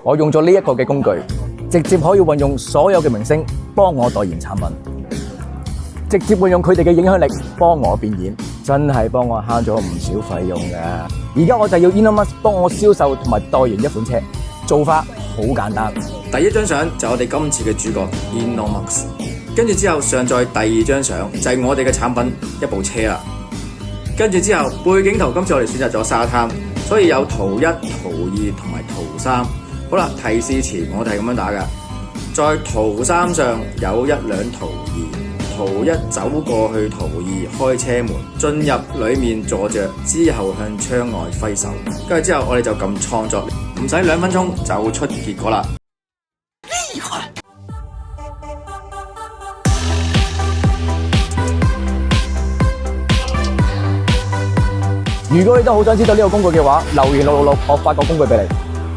我用咗呢一個嘅工具，直接可以運用所有嘅明星幫我代言產品，直接運用佢哋嘅影響力幫我變現，真係幫我慳咗唔少費用嘅。而家我就要 Elon Musk 幫我銷售同埋代言一款車，做法好簡單。第一張相就係我哋今次嘅主角 Elon Musk， 跟住之後上載第二張相就係我哋嘅產品一部車啦。跟住之後背景圖，今次我哋選擇咗沙灘，所以有圖1、圖2同埋圖3。好啦，提示詞我哋係咁樣打㗎，在圖3上有1輛圖2，圖1走過去圖2開車門，進入裡面坐着，之後向窗外揮手。跟住之後我哋就撳創作，唔使2分鐘就出結果啦。厲害！如果你都好想知道呢個工具嘅話，留言666，我發個工具俾你。